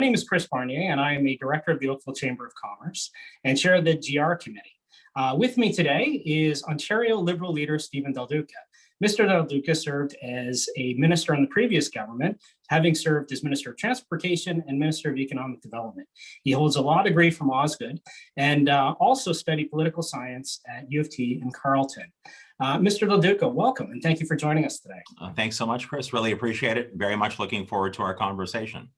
My name is Kris Barnier, and I am a director of the Oakville Chamber of Commerce and chair of the GR committee. With me today is Ontario Liberal leader Stephen Del Duca. Mr. Del Duca served as a minister in the previous government, having served as Minister of Transportation and Minister of Economic Development. He holds a law degree from Osgoode and also studied political science at U of T in Carleton. Mr. Del Duca, welcome, and thank you for joining us today. Thanks so much, Kris. Really appreciate it. Very much looking forward to our conversation.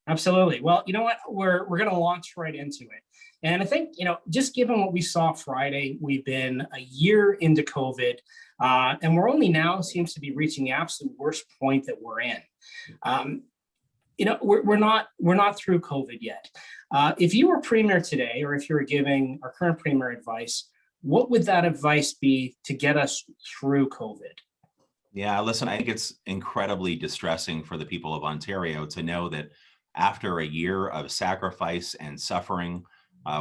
Absolutely. Well, you know what? We're going to launch right into it. And I think, just given what we saw Friday, we've been a year into COVID, and we're only now seems to be reaching the absolute worst point that we're in. We're not through COVID yet. If you were premier today, or if you were giving our current premier advice, what would that advice be to get us through COVID? Yeah, listen, I think it's incredibly distressing for the people of Ontario to know that after a year of sacrifice and suffering,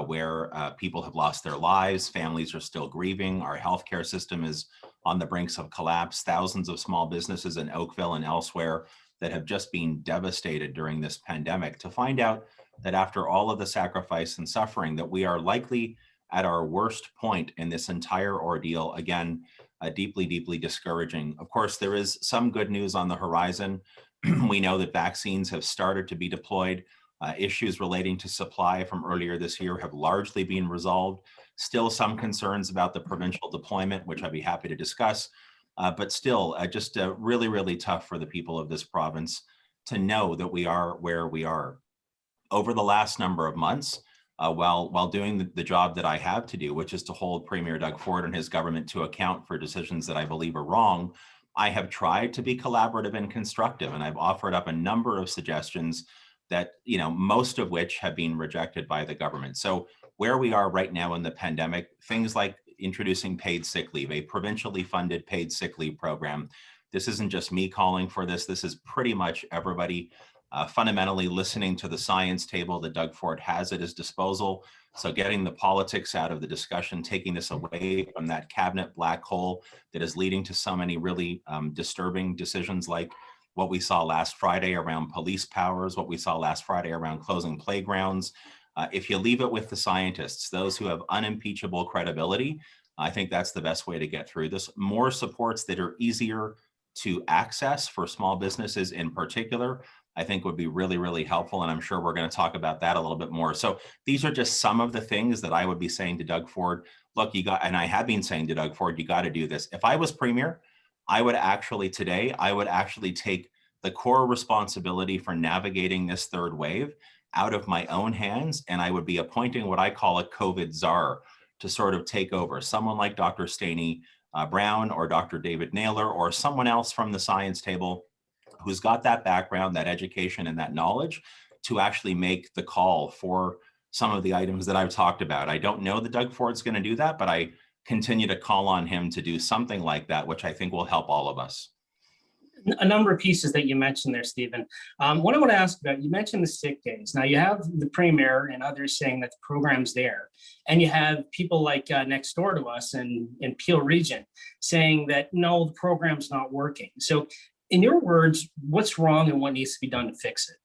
where people have lost their lives, families are still grieving, our healthcare system is on the brinks of collapse, thousands of small businesses in Oakville and elsewhere that have just been devastated during this pandemic, to find out that after all of the sacrifice and suffering that we are likely at our worst point in this entire ordeal. Again, deeply, deeply discouraging. Of course, there is some good news on the horizon. We know that vaccines have started to be deployed. Issues relating to supply from earlier this year have largely been resolved. Still some concerns about the provincial deployment, which I'd be happy to discuss. But still, just really, really tough for the people of this province to know that we are where we are. Over the last number of months, while doing the job that I have to do, which is to hold Premier Doug Ford and his government to account for decisions that I believe are wrong, I have tried to be collaborative and constructive, and I've offered up a number of suggestions that, most of which have been rejected by the government. So where we are right now in the pandemic, things like introducing paid sick leave, a provincially funded paid sick leave program. This isn't just me calling for this. This is pretty much everybody fundamentally listening to the science table that Doug Ford has at his disposal. So getting the politics out of the discussion, taking this away from that cabinet black hole that is leading to so many really disturbing decisions like what we saw last Friday around police powers, what we saw last Friday around closing playgrounds. If you leave it with the scientists, those who have unimpeachable credibility, I think that's the best way to get through this. More supports that are easier to access for small businesses in particular, I think would be really, really helpful. And I'm sure we're going to talk about that a little bit more. So these are just some of the things that I would be saying to Doug Ford. Look, and I have been saying to Doug Ford, you got to do this. If I was premier, I would actually take the core responsibility for navigating this third wave out of my own hands. And I would be appointing what I call a COVID czar to sort of take over. Someone like Dr. Staney Brown or Dr. David Naylor or someone else from the science table who's got that background, that education, and that knowledge to actually make the call for some of the items that I've talked about. I don't know that Doug Ford's going to do that, but I continue to call on him to do something like that, which I think will help all of us. A number of pieces that you mentioned there, Stephen. What I want to ask about, you mentioned the sick days. Now you have the premier and others saying that the program's there, and you have people like next door to us in Peel Region saying that no, the program's not working. So in your words, what's wrong and what needs to be done to fix it?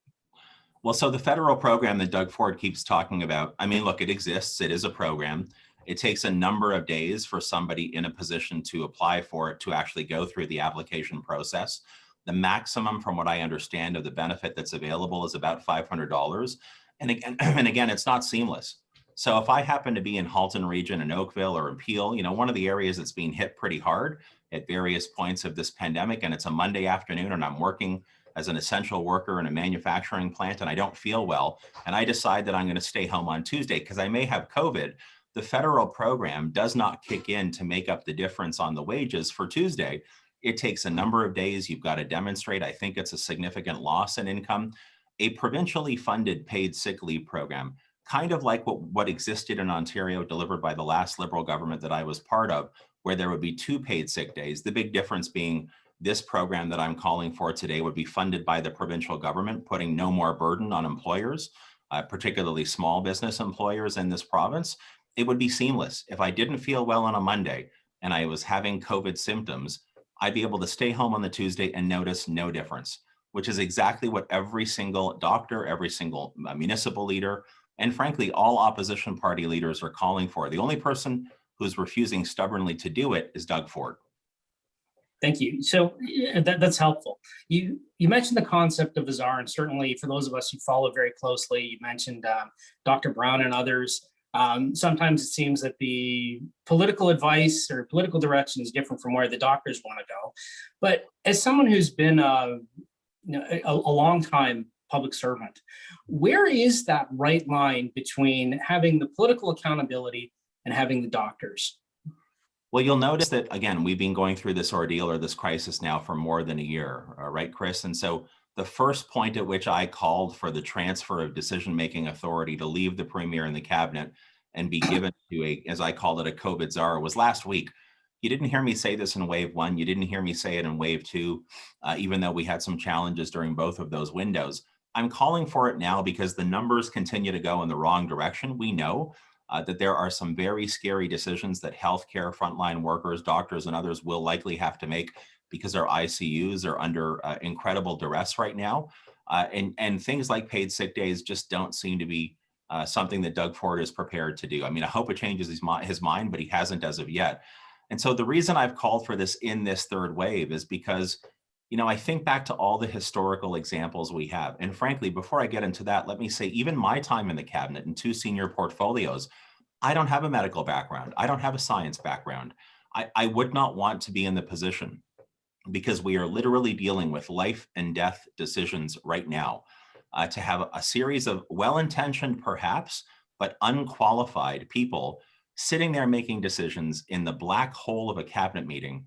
Well, so the federal program that Doug Ford keeps talking about, I mean, look, it exists. It is a program. It takes a number of days for somebody in a position to apply for it to actually go through the application process. The maximum, from what I understand, of the benefit that's available is about $500. And again, it's not seamless. So if I happen to be in Halton Region, in Oakville, or in Peel, one of the areas that's being hit pretty hard at various points of this pandemic, and it's a Monday afternoon, and I'm working as an essential worker in a manufacturing plant, and I don't feel well, and I decide that I'm going to stay home on Tuesday because I may have COVID, the federal program does not kick in to make up the difference on the wages for Tuesday. It takes a number of days. You've got to demonstrate. I think it's a significant loss in income. A provincially funded paid sick leave program, kind of like what existed in Ontario, delivered by the last Liberal government that I was part of, where there would be 2 paid sick days. The big difference being this program that I'm calling for today would be funded by the provincial government, putting no more burden on employers, particularly small business employers in this province. It would be seamless. If I didn't feel well on a Monday and I was having COVID symptoms, I'd be able to stay home on the Tuesday and notice no difference. which is exactly what every single doctor, every single municipal leader, and frankly, all opposition party leaders are calling for. The only person who's refusing stubbornly to do it is Doug Ford. Thank you. So that's helpful. You mentioned the concept of a czar, and certainly for those of us who follow very closely, you mentioned Dr. Brown and others. Sometimes it seems that the political advice or political direction is different from where the doctors want to go. But as someone who's been a long time public servant, where is that right line between having the political accountability and having the doctors? Well, you'll notice that, again, we've been going through this ordeal or this crisis now for more than a year, right, Kris? And so the first point at which I called for the transfer of decision-making authority to leave the premier and the cabinet and be given to a, as I called it, a COVID czar was last week. You didn't hear me say this in wave one. You didn't hear me say it in wave two, even though we had some challenges during both of those windows. I'm calling for it now because the numbers continue to go in the wrong direction. We know that there are some very scary decisions that healthcare frontline workers, doctors, and others will likely have to make because our ICUs are under incredible duress right now. And things like paid sick days just don't seem to be something that Doug Ford is prepared to do. I mean, I hope it changes his mind, but he hasn't as of yet. And so the reason I've called for this in this third wave is because, I think back to all the historical examples we have. And frankly, before I get into that, let me say, even my time in the cabinet and 2 senior portfolios, I don't have a medical background. I don't have a science background. I would not want to be in the position, because we are literally dealing with life and death decisions right now, to have a series of well-intentioned perhaps, but unqualified people sitting there making decisions in the black hole of a cabinet meeting.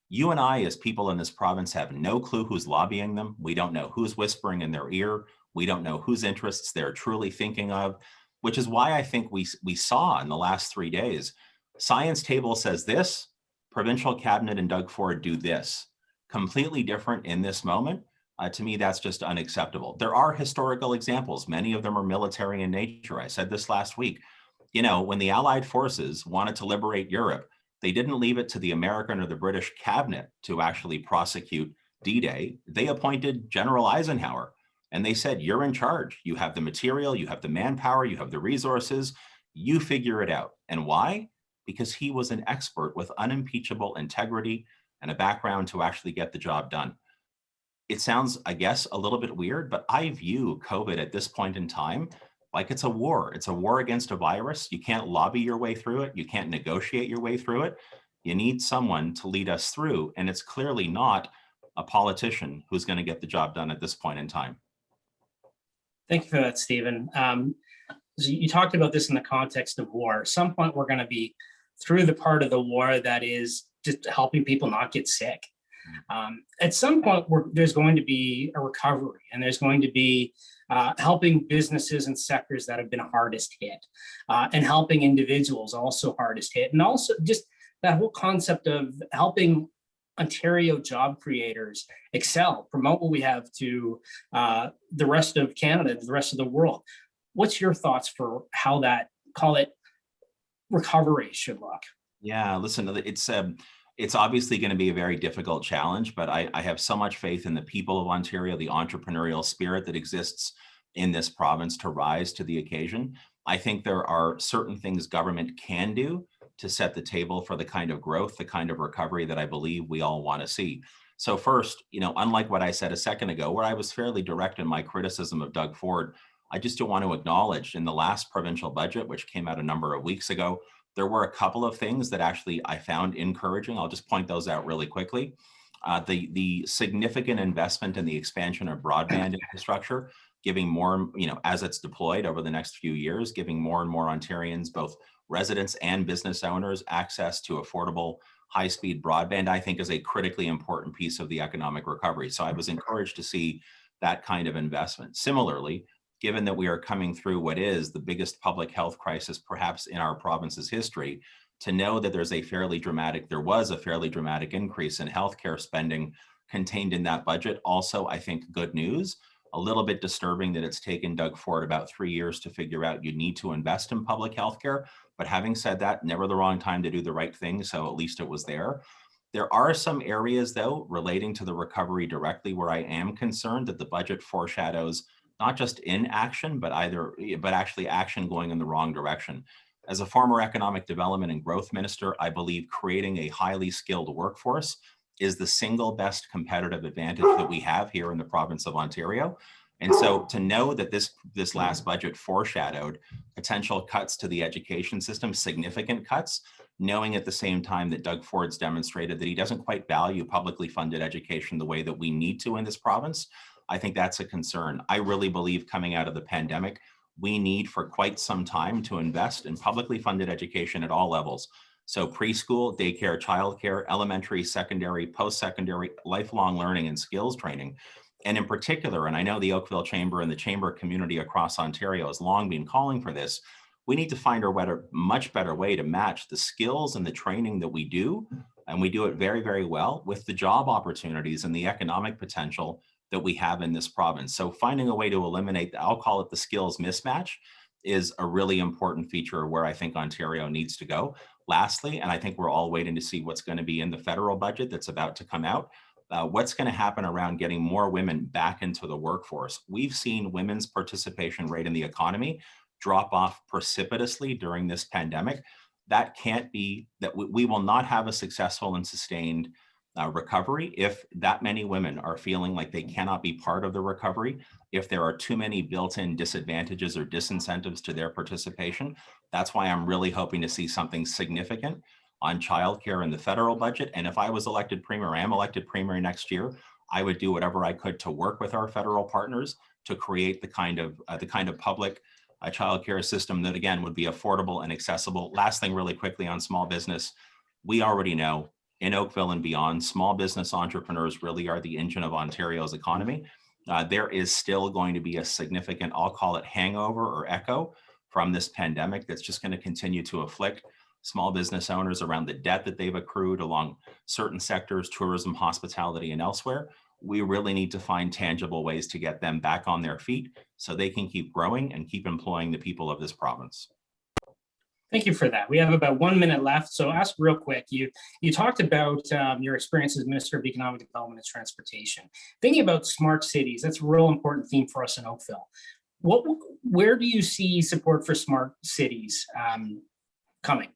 You and I, as people in this province, have no clue who's lobbying them. We don't know who's whispering in their ear. We don't know whose interests they're truly thinking of, which is why I think we saw in the last 3 days, science table says this, provincial cabinet and Doug Ford do this. Completely different in this moment. To me, that's just unacceptable. There are historical examples. Many of them are military in nature. I said this last week. When the Allied forces wanted to liberate Europe, they didn't leave it to the American or the British cabinet to actually prosecute D-Day. They appointed General Eisenhower, and they said, you're in charge. You have the material, you have the manpower, you have the resources, you figure it out. And why? Because he was an expert with unimpeachable integrity and a background to actually get the job done. It sounds, I guess, a little bit weird, but I view COVID at this point in time like it's a war. It's a war against a virus. You can't lobby your way through it. You can't negotiate your way through it. You need someone to lead us through, and it's clearly not a politician who's going to get the job done at this point in time. Thank you for that, Stephen. So you talked about this in the context of war. At some point, we're going to be through the part of the war that is just helping people not get sick. At some point, there's going to be a recovery, and there's going to be helping businesses and sectors that have been hardest hit, and helping individuals also hardest hit. And also just that whole concept of helping Ontario job creators excel, promote what we have to the rest of Canada, the rest of the world. What's your thoughts for how that, call it, recovery should look? Yeah, listen, it's obviously going to be a very difficult challenge, but I have so much faith in the people of Ontario, the entrepreneurial spirit that exists in this province to rise to the occasion. I think there are certain things government can do to set the table for the kind of growth, the kind of recovery that I believe we all want to see. So first, unlike what I said a second ago, where I was fairly direct in my criticism of Doug Ford, I just do want to acknowledge in the last provincial budget, which came out a number of weeks ago, there were a couple of things that actually I found encouraging. I'll just point those out really quickly. The significant investment in the expansion of broadband infrastructure, giving more, as it's deployed over the next few years, giving more and more Ontarians, both residents and business owners, access to affordable high-speed broadband, I think is a critically important piece of the economic recovery. So I was encouraged to see that kind of investment. Similarly, given that we are coming through what is the biggest public health crisis perhaps in our province's history, to know that there was a fairly dramatic increase in healthcare spending contained in that budget. Also, I think good news. A little bit disturbing that it's taken Doug Ford about 3 years to figure out you need to invest in public healthcare. But having said that, never the wrong time to do the right thing. So at least it was there. There are some areas, though, relating to the recovery directly where I am concerned that the budget foreshadows not just inaction, but actually action going in the wrong direction. As a former economic development and growth minister, I believe creating a highly skilled workforce is the single best competitive advantage that we have here in the province of Ontario. And so to know that this last budget foreshadowed potential cuts to the education system, significant cuts, knowing at the same time that Doug Ford's demonstrated that he doesn't quite value publicly funded education the way that we need to in this province, I think that's a concern. I really believe coming out of the pandemic, we need for quite some time to invest in publicly funded education at all levels. So preschool, daycare, childcare, elementary, secondary, post-secondary, lifelong learning and skills training. And in particular, and I know the Oakville Chamber and the Chamber community across Ontario has long been calling for this, we need to find a much better way to match the skills and the training that we do, and we do it very, very well, with the job opportunities and the economic potential that we have in this province. So finding a way to eliminate, I'll call it the skills mismatch, is a really important feature where I think Ontario needs to go. Lastly, and I think we're all waiting to see what's going to be in the federal budget that's about to come out, what's going to happen around getting more women back into the workforce. We've seen women's participation rate in the economy drop off precipitously during this pandemic. That can't be, that we will not have a successful and sustained recovery if that many women are feeling like they cannot be part of the recovery, if there are too many built-in disadvantages or disincentives to their participation. That's why I'm really hoping to see something significant on childcare in the federal budget. And if I was elected premier, I am elected premier next year, I would do whatever I could to work with our federal partners to create the kind of public childcare system that, again, would be affordable and accessible. Last thing really quickly on small business, we already know in Oakville and beyond, small business entrepreneurs really are the engine of Ontario's economy. There is still going to be a significant, I'll call it hangover or echo from this pandemic that's just going to continue to afflict small business owners around the debt that they've accrued along certain sectors, tourism, hospitality, and elsewhere. We really need to find tangible ways to get them back on their feet so they can keep growing and keep employing the people of this province. Thank you for that. We have about 1 minute left, so ask real quick. You talked about your experience as Minister of Economic Development and Transportation. Thinking about smart cities, that's a real important theme for us in Oakville. Where do you see support for smart cities coming?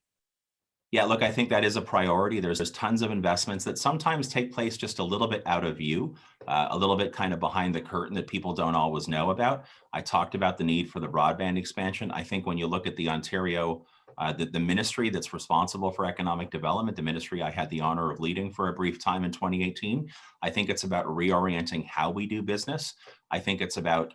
Yeah, look, I think that is a priority. There's tons of investments that sometimes take place just a little bit out of view, a little bit kind of behind the curtain that people don't always know about. I talked about the need for the broadband expansion. I think when you look at the Ontario, the ministry that's responsible for economic development, the ministry I had the honor of leading for a brief time in 2018, I think it's about reorienting how we do business. I think it's about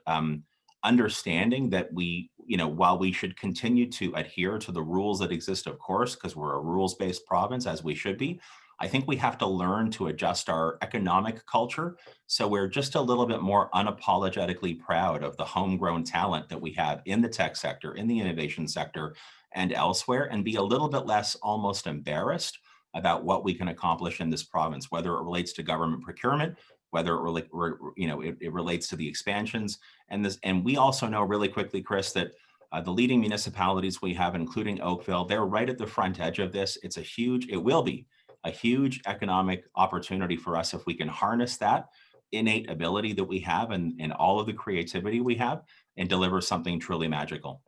understanding that while we should continue to adhere to the rules that exist, of course, because we're a rules-based province, as we should be, I think we have to learn to adjust our economic culture so we're just a little bit more unapologetically proud of the homegrown talent that we have in the tech sector, in the innovation sector, and elsewhere, and be a little bit less almost embarrassed about what we can accomplish in this province, whether it relates to government procurement, whether it relates to the expansions. And we also know really quickly, Kris, that the leading municipalities we have, including Oakville, they're right at the front edge of this. It will be a huge economic opportunity for us if we can harness that innate ability that we have and all of the creativity we have and deliver something truly magical.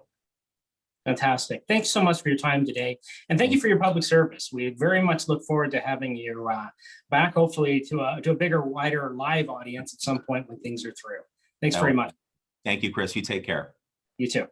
Fantastic. Thanks so much for your time today. And thank you for your public service. We very much look forward to having you back, hopefully to a bigger, wider live audience at some point when things are through. Thanks very much. Thank you, Kris. You take care. You too.